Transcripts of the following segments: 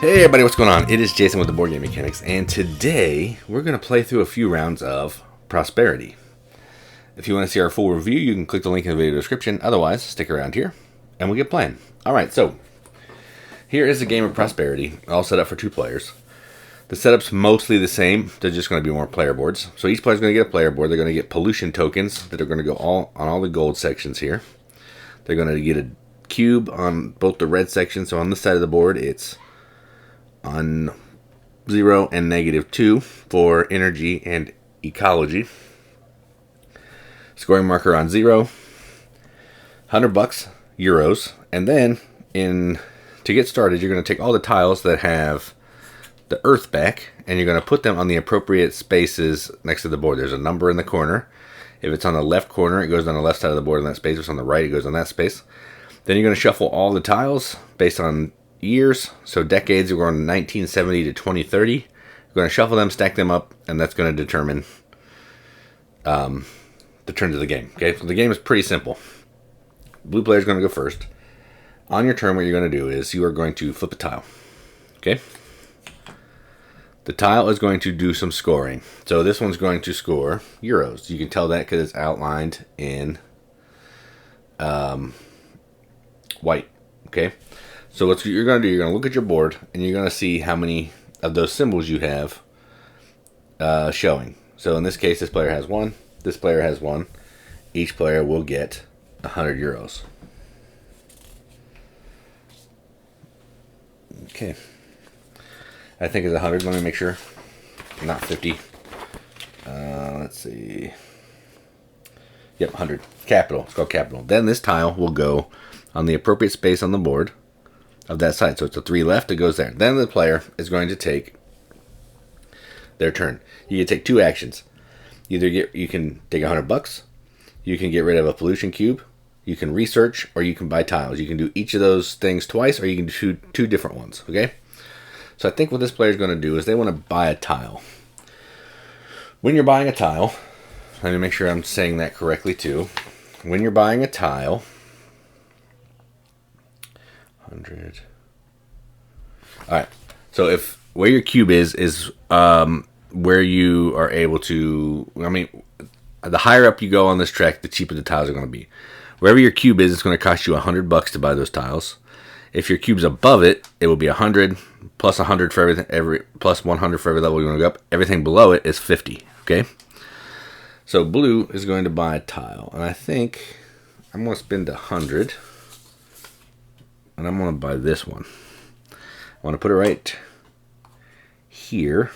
Hey everybody, what's going on? It is Jason with the Board Game Mechanics, and today we're going to play through a few rounds of Prosperity. If you want to see our full review, you can click the link in the video description. Otherwise, stick around here, and we'll get playing. Alright, so here is a game of Prosperity, all set up for 2 players. The setup's mostly the same, they're just going to be more player boards. So each player's going to get a player board. They're going to get pollution tokens that are going to go on all the gold sections here. They're going to get a cube on both the red sections. So on this side of the board, it's on 0 and -2 for energy and ecology. Scoring marker on 0, $100 euros, and then to get started, you're going to take all the tiles that have the earth back, and you're going to put them on the appropriate spaces next to the board. There's a number in the corner. If it's on the left corner, it goes on the left side of the board in that space. If it's on the right, it goes on that space. Then you're going to shuffle all the tiles based on years. So decades, we're going 1970 to 2030. We're going to shuffle them, stack them up, and that's going to determine the turns of the game. Okay, so the game is pretty simple. Blue player is going to go first. On your turn, what you're going to do is you are going to flip a tile. Okay, the tile is going to do some scoring. So this one's going to score euros. You can tell that because it's outlined in white. Okay, so what you're going to do, you're going to look at your board, and you're going to see how many of those symbols you have showing. So in this case, this player has 1. This player has 1. Each player will get 100 euros. Okay. I think it's 100. Let me make sure. Not 50. Let's see. Yep, 100. Capital. It's called capital. Then this tile will go on the appropriate space on the board of that side. So it's a 3 left. It goes there. Then the player is going to take their turn. You can take 2 actions. You can take $100. You can get rid of a pollution cube. You can research, or you can buy tiles. You can do each of those things twice, or you can do 2 different ones. Okay. So I think what this player is going to do is they want to buy a tile. When you're buying a tile, let me make sure I'm saying that correctly too. When you're buying a tile, 100. All right. So if where your cube is where you are able to, the higher up you go on this track, the cheaper the tiles are going to be. Wherever your cube is, it's going to cost you $100 to buy those tiles. If your cube's above it, it will be 100 plus 100 for everything, plus 100 for every level you want to go up. Everything below it is 50. Okay. So blue is going to buy a tile, and I think I'm going to spend 100, and I'm going to buy this one. I want to put it right here.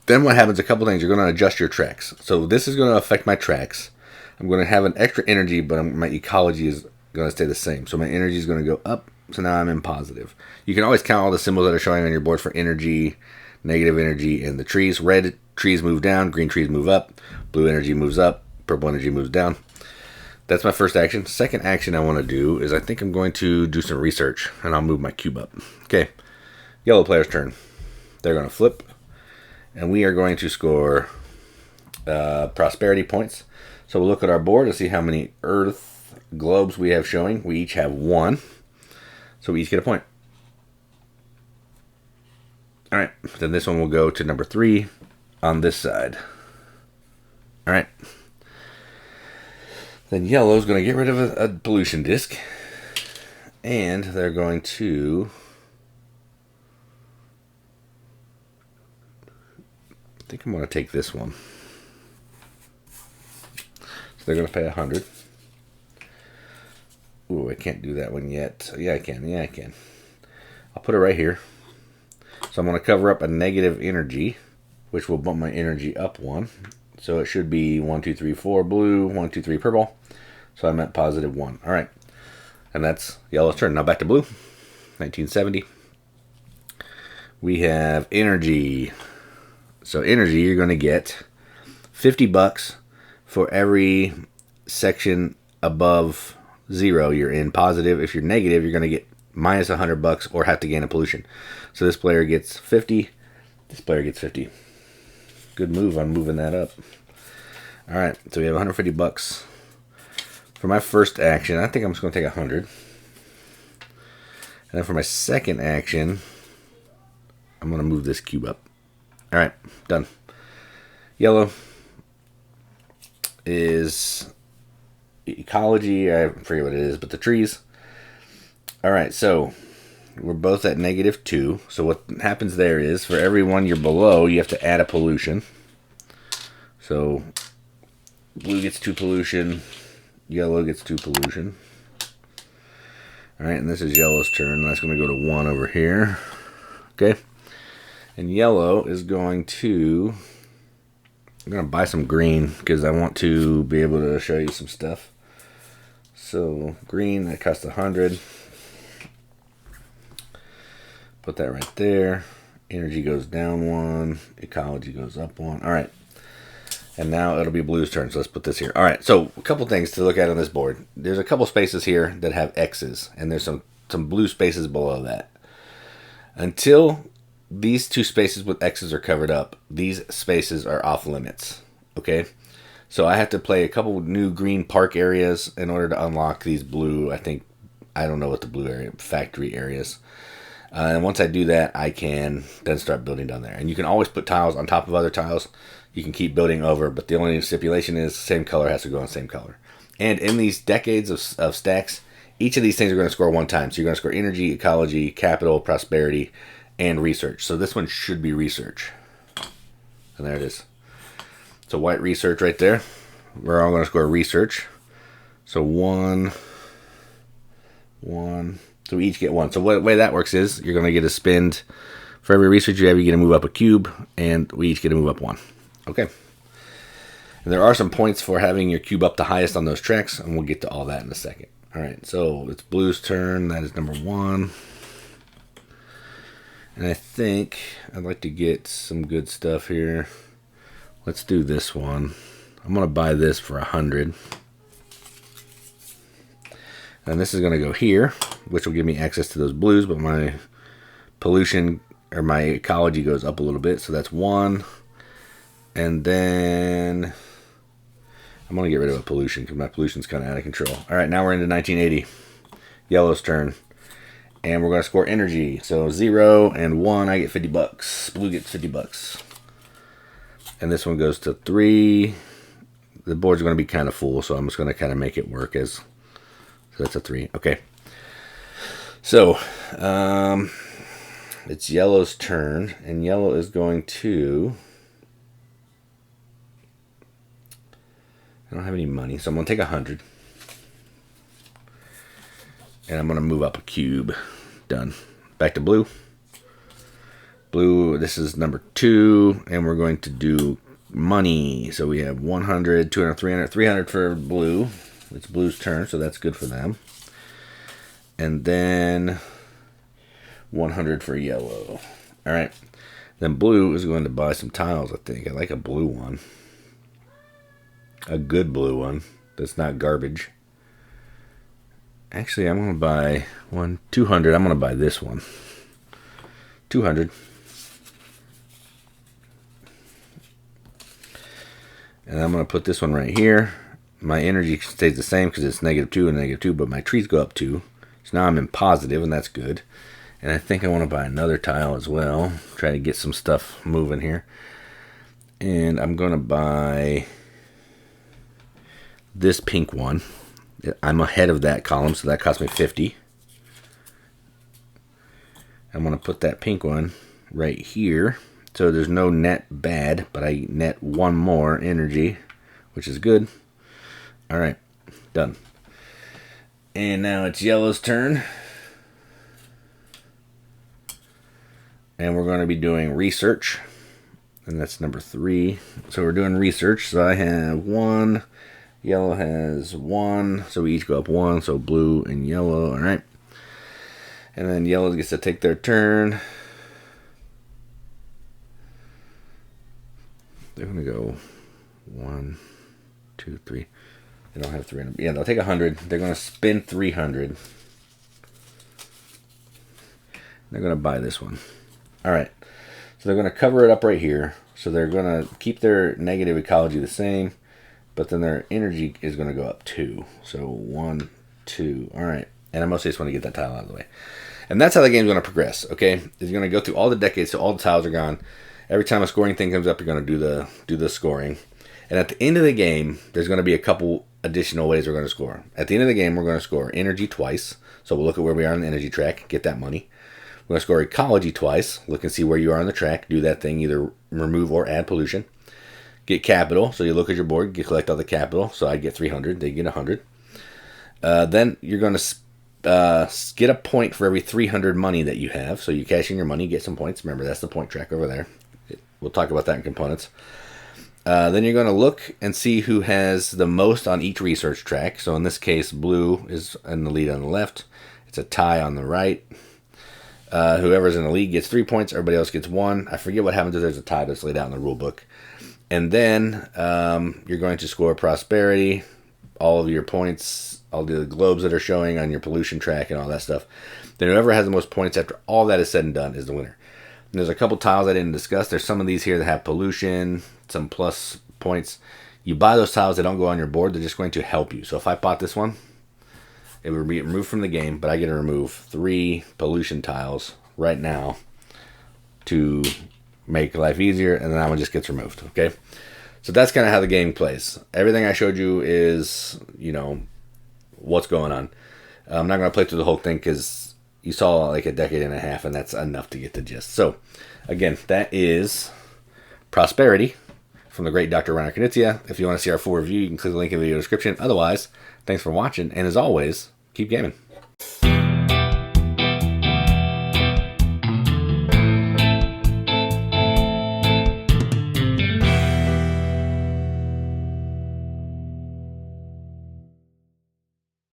Then what happens? A couple things. You're going to adjust your tracks. So this is going to affect my tracks. I'm going to have an extra energy, but my ecology is going to stay the same. So my energy is going to go up. So now I'm in positive. You can always count all the symbols that are showing on your board for energy, negative energy, and the trees. Red trees move down, green trees move up, blue energy moves up, purple energy moves down. That's my first action. Second action I want to do is I think I'm going to do some research, and I'll move my cube up. Okay, yellow player's turn. They're going to flip, and we are going to score prosperity points. So we'll look at our board to see how many earth globes we have showing. We each have 1. So we each get a point. Alright, then this one will go to number 3 on this side. Alright. Then yellow is going to get rid of a pollution disc. And they're going to... I think I'm going to take this one. So they're going to pay 100. Ooh, I can't do that one yet. Yeah, I can. Yeah, I can. I'll put it right here. So I'm going to cover up a negative energy, which will bump my energy up 1. So it should be 1, 2, 3, 4 blue, 1, 2, 3 purple. So I'm at positive 1. All right. And that's yellow's turn. Now back to blue. 1970. We have energy. So energy, you're going to get $50 for every section above 0 you're in. Positive. If you're negative, you're going to get minus $100 or have to gain a pollution. So this player gets 50. This player gets 50. Good move on moving that up. All right, so we have $150 for my first action. I think I'm just going to take 100. And then for my second action, I'm going to move this cube up. All right, done. Yellow is ecology. I forget what it is, but the trees. All right, so we're both at -2. So what happens there is for every one you're below, you have to add a pollution. So blue gets 2 pollution, yellow gets 2 pollution. All right, and this is yellow's turn. That's going to go to 1 over here. Okay, and yellow is going to. I'm going to buy some green because I want to be able to show you some stuff. So green, that costs 100. Put that right there. Energy goes down 1. Ecology goes up 1. All right. And now it'll be blue's turn. So let's put this here. All right. So a couple things to look at on this board. There's a couple spaces here that have X's. And there's some blue spaces below that. Until these 2 spaces with X's are covered up, these spaces are off limits. Okay? So I have to play a couple new green park areas in order to unlock these blue, I don't know what the blue area, factory areas. And once I do that, I can then start building down there. And you can always put tiles on top of other tiles. You can keep building over, but the only stipulation is the same color has to go on the same color. And in these decades of stacks, each of these things are going to score 1 time. So you're going to score energy, ecology, capital, prosperity, and research. So this one should be research. And there it is. So white research right there. We're all going to score research. So 1. So we each get 1. So the way that works is you're going to get a spend. For every research you have, you get to move up a cube. And we each get to move up 1. Okay. And there are some points for having your cube up the highest on those tracks. And we'll get to all that in a second. All right. So it's blue's turn. That is number 1. And I think I'd like to get some good stuff here. Let's do this one. I'm going to buy this for 100. And this is going to go here, which will give me access to those blues, but my pollution or my ecology goes up a little bit. So that's 1. And then I'm going to get rid of a pollution because my pollution's kind of out of control. All right, now we're into 1980. Yellow's turn. And we're going to score energy. So 0 and 1, I get $50. Blue gets $50. And this one goes to 3. The board's going to be kind of full, so I'm just going to kind of make it work as. So that's a 3. Okay. So it's yellow's turn, and yellow is going to. I don't have any money, so I'm going to take 100. And I'm going to move up a cube. Done. Back to blue. Blue, this is number 2. And we're going to do money. So we have 100, 200, 300. 300 for blue. It's blue's turn, so that's good for them. And then 100 for yellow. All right. Then blue is going to buy some tiles, I think. I like a blue one. A good blue one. That's not garbage. Actually, I'm going to buy 200. I'm going to buy this one. 200. And I'm going to put this one right here. My energy stays the same because it's -2 and -2, but my trees go up 2. So now I'm in positive, and that's good. And I think I want to buy another tile as well. Try to get some stuff moving here. And I'm going to buy this pink one. I'm ahead of that column, so that cost me 50. I'm going to put that pink one right here. So there's no net bad, but I net 1 more energy, which is good. All right, done. And now it's yellow's turn. And we're going to be doing research. And that's number 3. So we're doing research. So I have 1. Yellow has 1, so we each go up 1, so blue and yellow, all right. And then yellow gets to take their turn. They're going to go 1, 2, 3. They don't have 300. Yeah, they'll take 100. They're going to spend 300. They're going to buy this one. All right. So they're going to cover it up right here. So they're going to keep their negative ecology the same. But then their energy is going to go up 2. So 1, 2. All right. And I mostly just want to get that tile out of the way. And that's how the game's going to progress, okay? You're going to go through all the decades, so all the tiles are gone. Every time a scoring thing comes up, you're going to do the scoring. And at the end of the game, there's going to be a couple additional ways we're going to score. At the end of the game, we're going to score energy twice. So we'll look at where we are on the energy track, get that money. We're going to score ecology twice, look and see where you are on the track, do that thing, either remove or add pollution. Get capital, so you look at your board, you collect all the capital. So I get 300, they get 100. Then you're going to get a point for every 300 money that you have. So you cash in your money, get some points. Remember, that's the point track over there. We'll talk about that in components. Then you're going to look and see who has the most on each research track. So in this case, blue is in the lead on the left. It's a tie on the right. Whoever's in the lead gets 3 points. Everybody else gets 1. I forget what happens if there's a tie that's laid out in the rule book. And then you're going to score prosperity, all of your points, all the globes that are showing on your pollution track and all that stuff. Then whoever has the most points after all that is said and done is the winner. And there's a couple tiles I didn't discuss. There's some of these here that have pollution, some plus points. You buy those tiles, they don't go on your board. They're just going to help you. So if I bought this one, it would be removed from the game, but I get to remove 3 pollution tiles right now to make life easier, and then that one just gets removed, okay? So that's kind of how the game plays. Everything I showed you is, what's going on. I'm not going to play through the whole thing because you saw like a decade and a half, and that's enough to get the gist. So, again, that is Prosperity from the great Dr. Reiner Knizia. If you want to see our full review, you can click the link in the video description. Otherwise, thanks for watching, and as always, keep gaming.